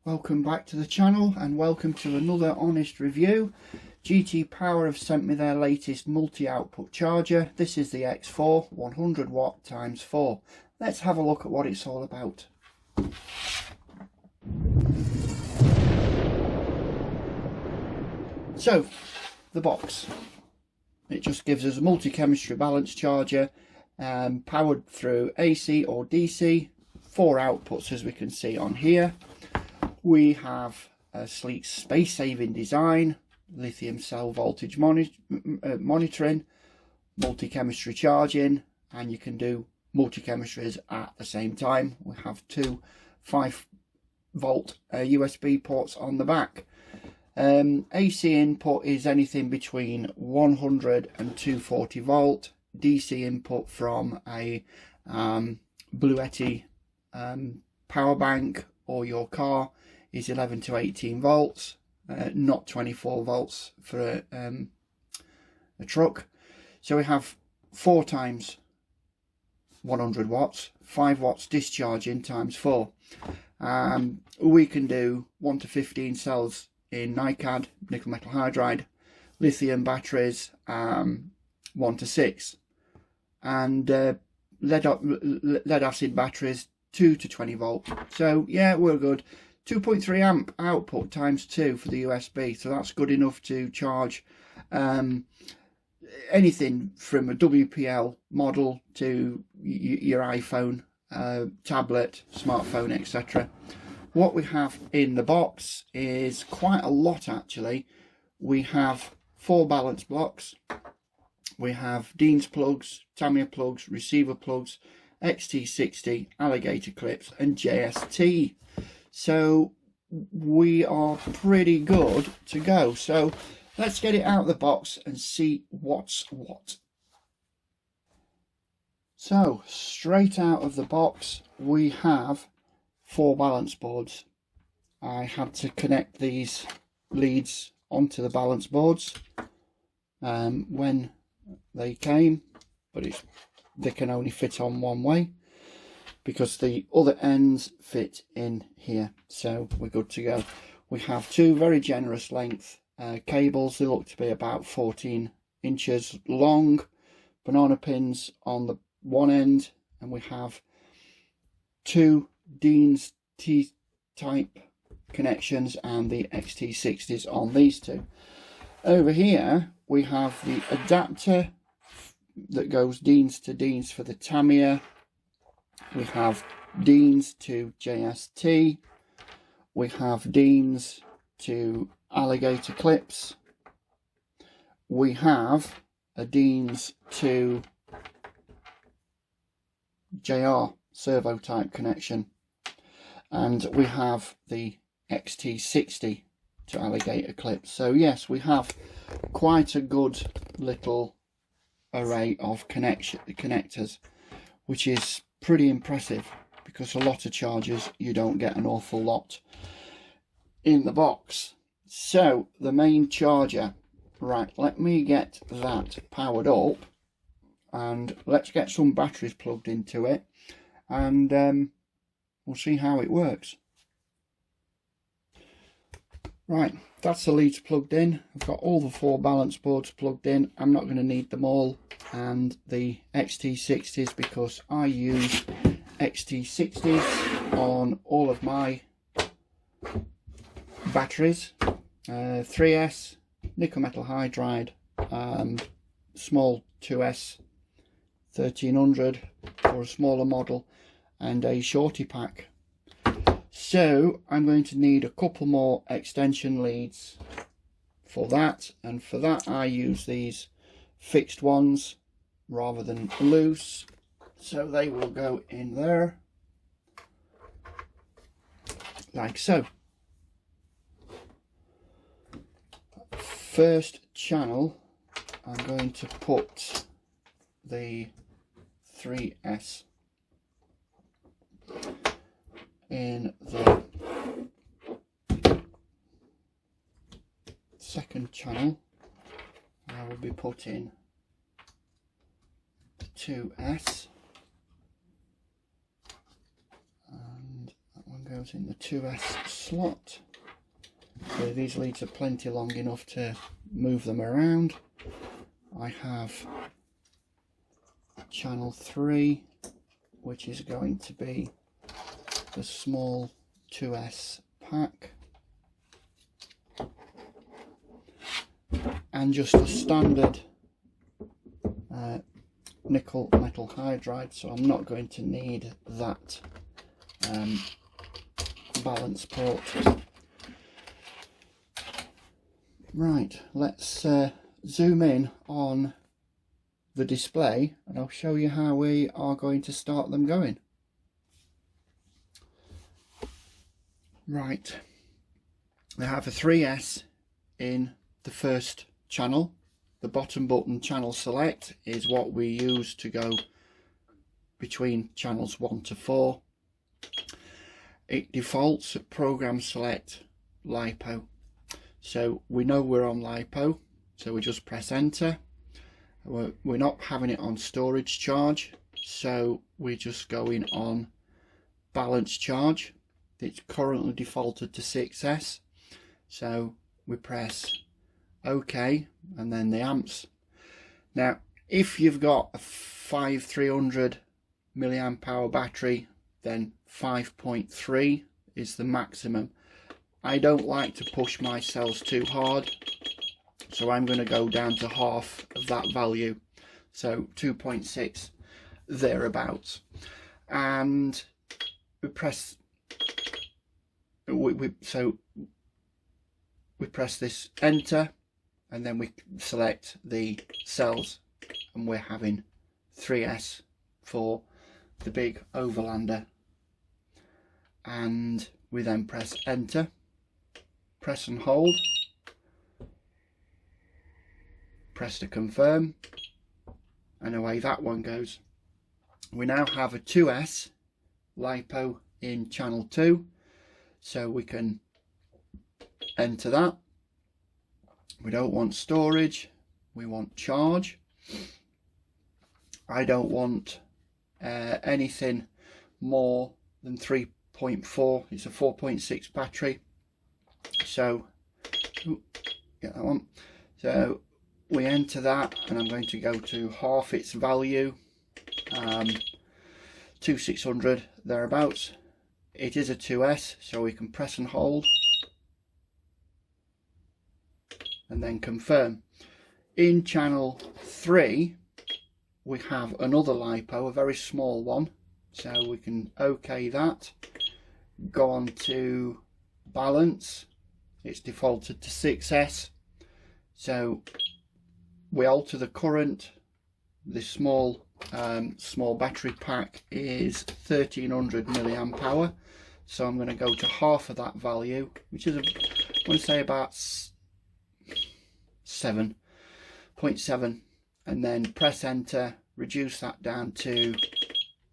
Welcome back to the channel and welcome to another honest review. GT Power have sent me their latest multi-output charger. This is the X4 100 watt times 4. Let's have a look at what it's all about. So, the box. It just gives us a multi-chemistry balance charger powered through AC or DC. 4 outputs as we can see on here. We have a sleek space-saving design, lithium cell voltage monitoring, multi-chemistry charging, and you can do multi-chemistries at the same time. We have 2 5-volt USB ports on the back. AC input is anything between 100 and 240 volt. DC input from a Bluetti power bank or your car is 11 to 18 volts, not 24 volts for a truck. So we have 4 times 100 watts, 5 watts discharging times 4. We can do 1 to 15 cells in NiCad, nickel metal hydride, lithium batteries, 1 to 6, and lead acid batteries 2 to 20 volt. So yeah, we're good. 2.3 amp output times 2 for the USB, so that's good enough to charge anything from a WPL model to your iPhone, tablet, smartphone, etc. What we have in the box is quite a lot actually. We have 4 balance blocks, we have Dean's plugs, Tamiya plugs, receiver plugs, XT60, alligator clips and JST. So we are pretty good to go. So let's get it out of the box and see what's what. So straight out of the box we have 4 balance boards. I had to connect these leads onto the balance boards when they came, but they can only fit on one way because the other ends fit in here, so we're good to go. We have 2 very generous length cables. They look to be about 14 inches long, banana pins on the one end, and we have 2 Dean's T-type connections and the XT60s on these 2. Over here we have the adapter that goes Dean's to Dean's for the Tamiya. We have Dean's to JST. We have Dean's to alligator clips. We have a Dean's to JR servo type connection. And we have the XT60 to alligator clips. So yes, we have quite a good little array of connectors, which is pretty impressive because a lot of chargers you don't get an awful lot in the box. So the main charger, right, let me get that powered up and let's get some batteries plugged into it, and we'll see how it works. Right, that's the leads plugged in. I've got all the 4 balance boards plugged in. I'm not going to need them all, and the XT60s because I use XT60s on all of my batteries. 3S, nickel metal hydride, small 2S 1300 for a smaller model, and a shorty pack. So I'm going to need a couple more extension leads for that, and for that I use these fixed ones rather than loose, so they will go in there like so. First channel, I'm going to put the 3S in the second channel. I will be putting the 2S, and that one goes in the 2S slot. So these leads are plenty long enough to move them around. I have channel 3, which is going to be the small 2S pack, and just a standard nickel metal hydride, so I'm not going to need that balance port. Right, let's zoom in on the display and I'll show you how we are going to start them going. Right, I have a 3S in the first channel. The bottom button, channel select, is what we use to go between channels 1 to 4. It defaults at program select LiPo. So we know we're on LiPo, so we just press enter. We're not having it on storage charge, so we're just going on balance charge. It's currently defaulted to 6S, so we press OK and then the amps. Now if you've got a 5300 milliamp hour battery, then 5.3 is the maximum. I don't like to push my cells too hard, so I'm going to go down to half of that value, so 2.6 thereabouts, and we press we press this enter, and then we select the cells, and we're having 3S for the big overlander, and we then press enter, press and hold, press to confirm, and away that one goes. We now have a 2S LiPo in channel 2, so we can enter that. We don't want storage, we want charge. I don't want anything more than 3.4. It's a 4.6 battery, so get that one. So we enter that, and I'm going to go to half its value, 2600 thereabouts. It is a 2S, so we can press and hold and then confirm. In channel 3 we have another LiPo, a very small one, so we can OK that, go on to balance. It's defaulted to 6S, so we alter the current. This small battery pack is 1300 milliamp hour, so I'm going to go to half of that value, which is I want to say about 7.7, and then press enter, reduce that down to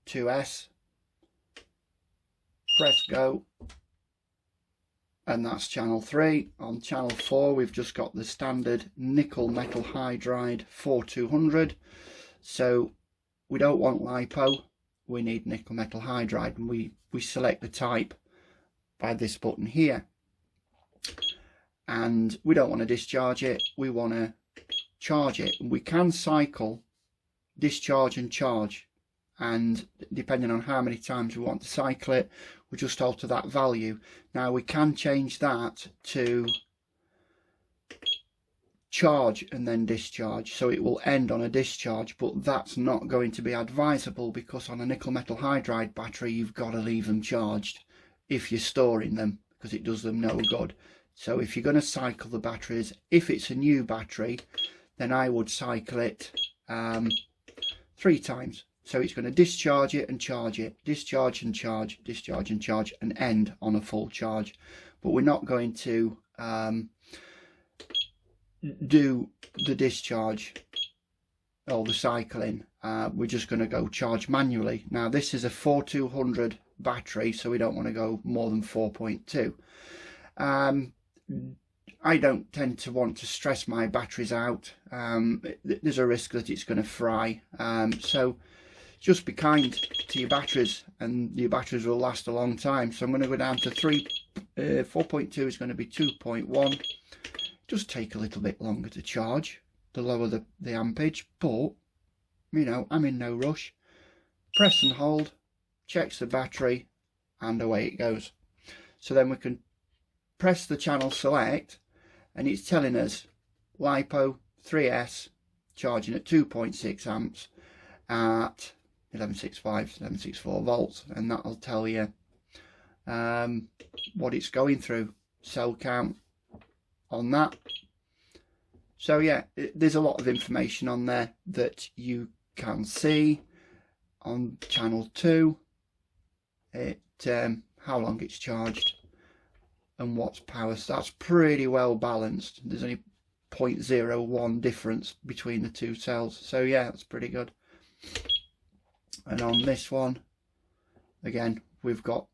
2S, press go, and that's channel 3. On channel 4 we've just got the standard nickel metal hydride 4200, so we don't want LiPo, we need nickel metal hydride, and we select the type by this button here. And we don't want to discharge it, we want to charge it. And we can cycle discharge and charge, and depending on how many times we want to cycle it, we just alter that value. Now we can change that to charge and then discharge, so it will end on a discharge, but that's not going to be advisable, because on a nickel metal hydride battery you've got to leave them charged if you're storing them, because it does them no good. So if you're going to cycle the batteries, if it's a new battery, then I would cycle it 3 times. So it's going to discharge it and charge it, discharge and charge, discharge and charge, and end on a full charge. But we're not going to do the discharge or the cycling. We're just going to go charge manually. Now this is a 4200 battery, so we don't want to go more than 4.2. I don't tend to want to stress my batteries out. There's a risk that it's going to fry, so just be kind to your batteries, and your batteries will last a long time. So I'm going to go down to 4.2 is going to be 2.1. Just take a little bit longer to charge, the lower the ampage, but you know, I'm in no rush. Press and hold, checks the battery, and away it goes. So then we can press the channel select, and it's telling us LiPo 3S charging at 2.6 amps at 1164 volts, and that'll tell you what it's going through, cell count on that. So yeah, there's a lot of information on there that you can see. On channel 2, how long it's charged and what's power. So that's pretty well balanced. There's only 0.01 difference between the two cells, so yeah, that's pretty good. And on this one, again, we've got,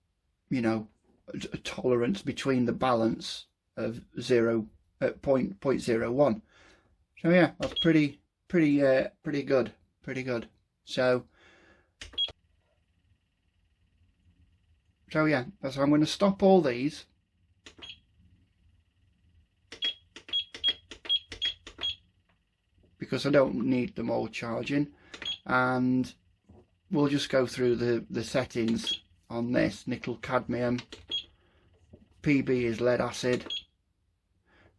you know, a tolerance between the balance of 0.01. So yeah, that's pretty good. So yeah, so I'm going to stop all these. Because I don't need them all charging, and we'll just go through the settings on this. Nickel cadmium, PB is lead acid.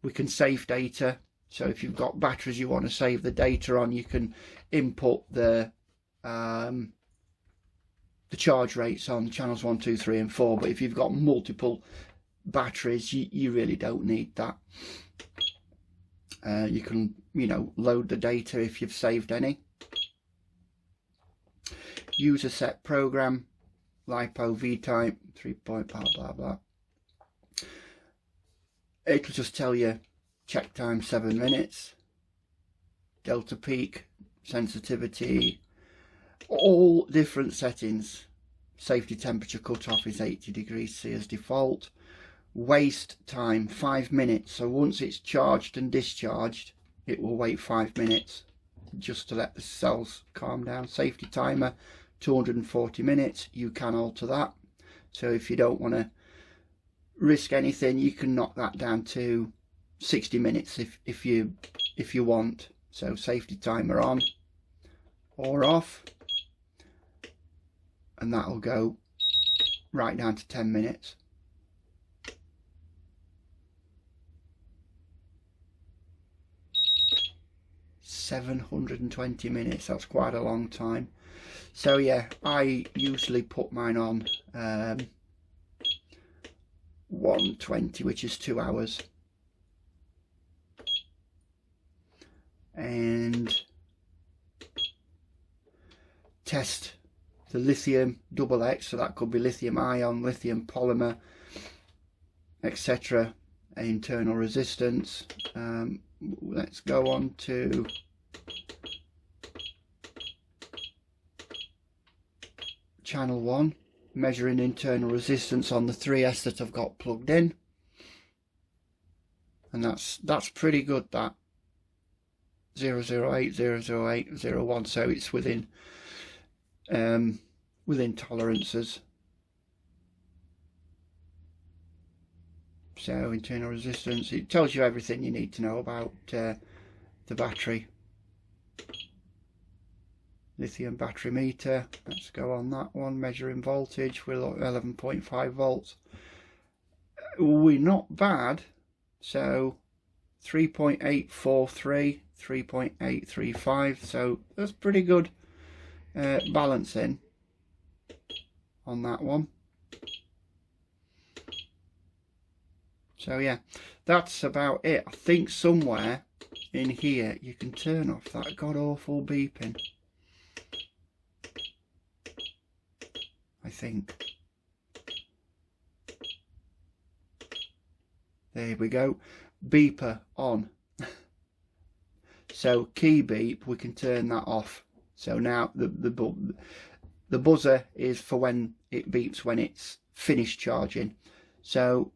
We can save data, so if you've got batteries you want to save the data on, you can input the charge rates on channels 1, 2, 3 and 4, but if you've got multiple batteries you really don't need that. You can, you know, load the data if you've saved any. User set program, LiPo V-type, 3 point blah blah blah. It'll just tell you check time 7 minutes, delta peak, sensitivity, all different settings. Safety temperature cutoff is 80 degrees C as default. Waste time 5 minutes, so once it's charged and discharged it will wait 5 minutes just to let the cells calm down. Safety timer 240 minutes, you can alter that, so if you don't want to risk anything you can knock that down to 60 minutes if you want. So safety timer on or off, and that'll go right down to 10 minutes. $720 minutes, that's quite a long time. So yeah, I usually put mine on 120, which is 2 hours, and test the lithium XX, so that could be lithium ion, lithium polymer, etc. Internal resistance. Let's go on to channel 1, measuring internal resistance on the 3S that I've got plugged in, and that's pretty good, that 008, 008, 01, so it's within tolerances. So internal resistance, it tells you everything you need to know about the battery. Lithium battery meter, let's go on that one. Measuring voltage, we're at 11.5 volts. We're not bad, so 3.843, 3.835, so that's pretty good balancing on that one. So yeah, that's about it. I think somewhere in here you can turn off that god awful beeping, I think. There we go, beeper on. So key beep, we can turn that off. So now the buzzer is for when it beeps when it's finished charging. So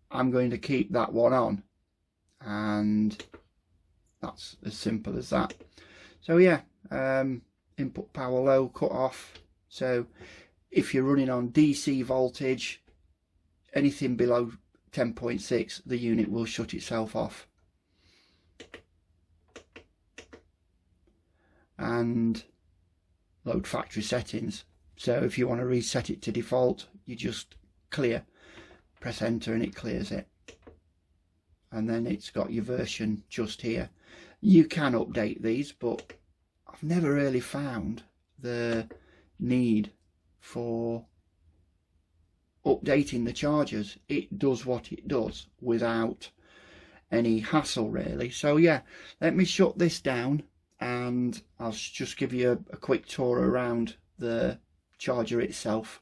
I'm going to keep that one on, and that's as simple as that. So yeah, input power low cut off. So if you're running on DC voltage, anything below 10.6, the unit will shut itself off. And load factory settings. So if you want to reset it to default, you just clear, press enter, and it clears it. And then it's got your version just here. You can update these, but I've never really found the need for updating the chargers. It does what it does without any hassle really. So yeah, let me shut this down and I'll just give you a quick tour around the charger itself.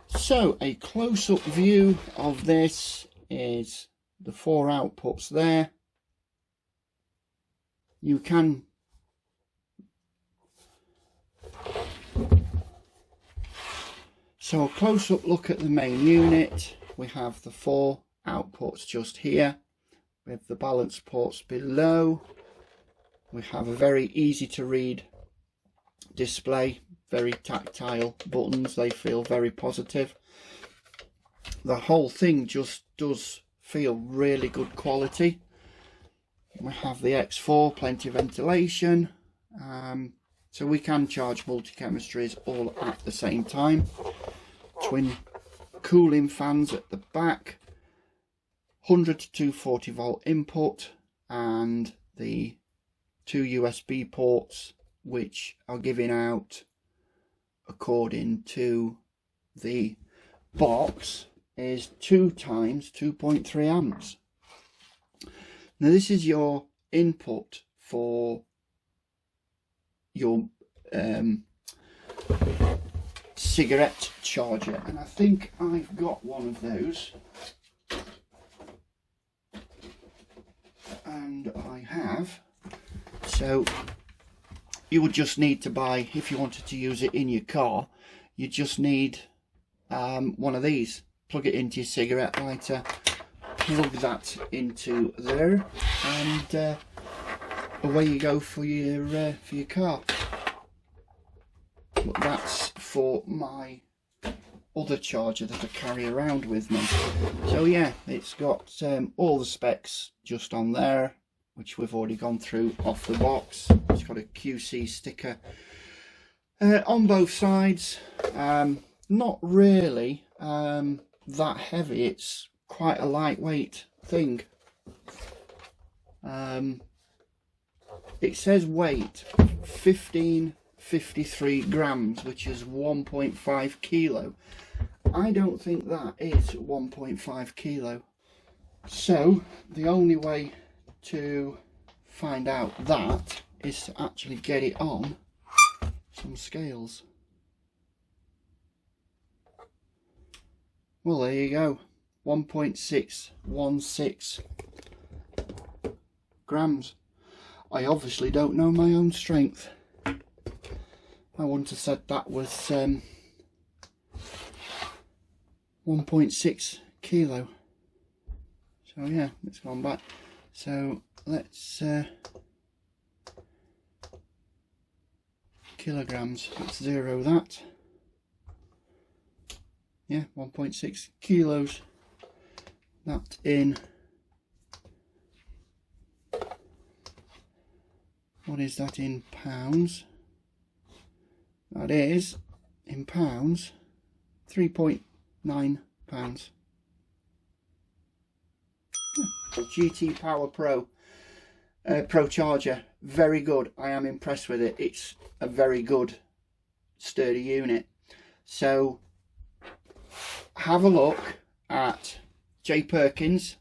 So a close-up view of this is the 4 outputs there. You can so a close-up look at the main unit. We have the 4 outputs just here with the balance ports below. We have a very easy to read display, very tactile buttons, they feel very positive. The whole thing just does feel really good quality. We have the X4, plenty of ventilation, so we can charge multi-chemistries all at the same time. Twin cooling fans at the back, 100 to 240 volt input, and the 2 USB ports which are giving out, according to the box, is 2 times 2.3 amps. Now this is your input for your cigarette charger, and I think I've got one of those, and I have. So you would just need to buy, if you wanted to use it in your car, you just need one of these. Plug it into your cigarette lighter, plug that into there, and away you go for your car. But that's for my other charger that I carry around with me. So yeah, it's got all the specs just on there, which we've already gone through off the box. It's got a QC sticker on both sides. Not really that heavy, it's quite a lightweight thing. It says weight 1553 grams, which is 1.5 kilo. I don't think that is 1.5 kilo. So the only way to find out that is to actually get it on some scales. Well, there you go, 1.616 grams. I obviously don't know my own strength. I wouldn't have said that was 1.6 kilo. So yeah, it's gone back. So let's kilograms, let's zero that. Yeah, 1.6 kilos. That in, what is that in pounds? That is, in pounds, 3.9 pounds. Yeah. GT Power Pro Pro charger, very good. I am impressed with it. It's a very good sturdy unit. So have a look at J Perkins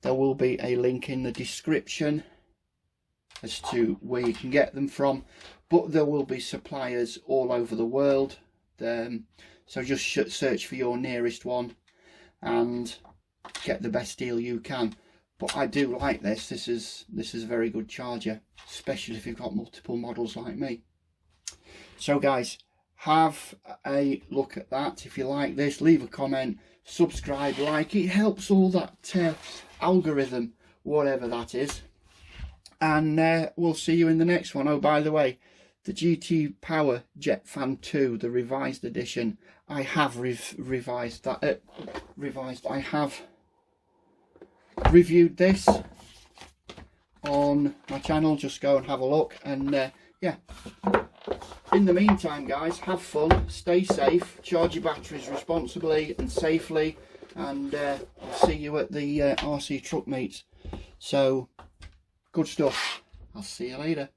There will be a link in the description as to where you can get them from, but there will be suppliers all over the world, so just search for your nearest one and get the best deal you can. But I do like this. This is a very good charger, especially if you've got multiple models like me. So guys, have a look at that. If you like this, leave a comment, subscribe, like. It helps all that algorithm, whatever that is. And we'll see you in the next one. Oh, by the way, the GT Power Jet Fan 2, the revised edition, I have revised that. I have reviewed this on my channel. Just go and have a look. And yeah, in the meantime, guys, have fun, stay safe, charge your batteries responsibly and safely, and I'll see you at the RC truck meets. So good stuff. I'll see you later.